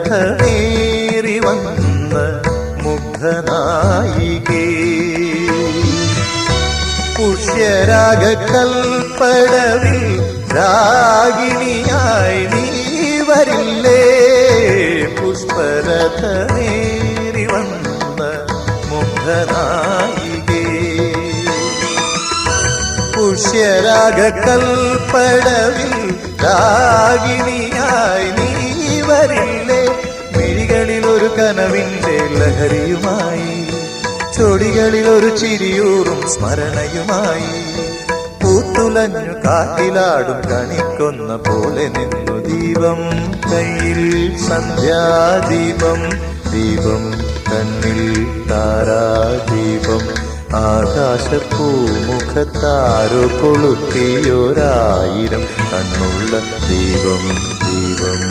പുഷ്പരഥമേറി വന്ന മുഗ്ധനായികേ പുഷ്യരാഗകൽപ്പടവിൽ രാഗിണിയായി നീ വരില്ലേ പുഷ്പരഥമേറി വന്ന മുഗ്ധനായികേ പുഷ്യരാഗകൽപ്പടവിൽ രാഗിണിയായി നീ വരില്ലേ മിഴികളിൽ ഒരു കനവിന്റെ ലഹരിയുമായി ചൊടികളിൽ ഒരു ചിരിയൂറും സ്മരണയുമായി പൂത്തുലഞ്ഞു കാറ്റിലാടും കണിക്കൊന്ന പോലെ നിന്നു ദീപം കയ്യിൽ സന്ധ്യാദീപം ദീപം കണ്ണിൽ താരാദീപം ആകാശപ്പൂമുഖത്താരോ കൊളുത്തിയൊരായിരം കണ്ണുള്ള ദീപം ദീപം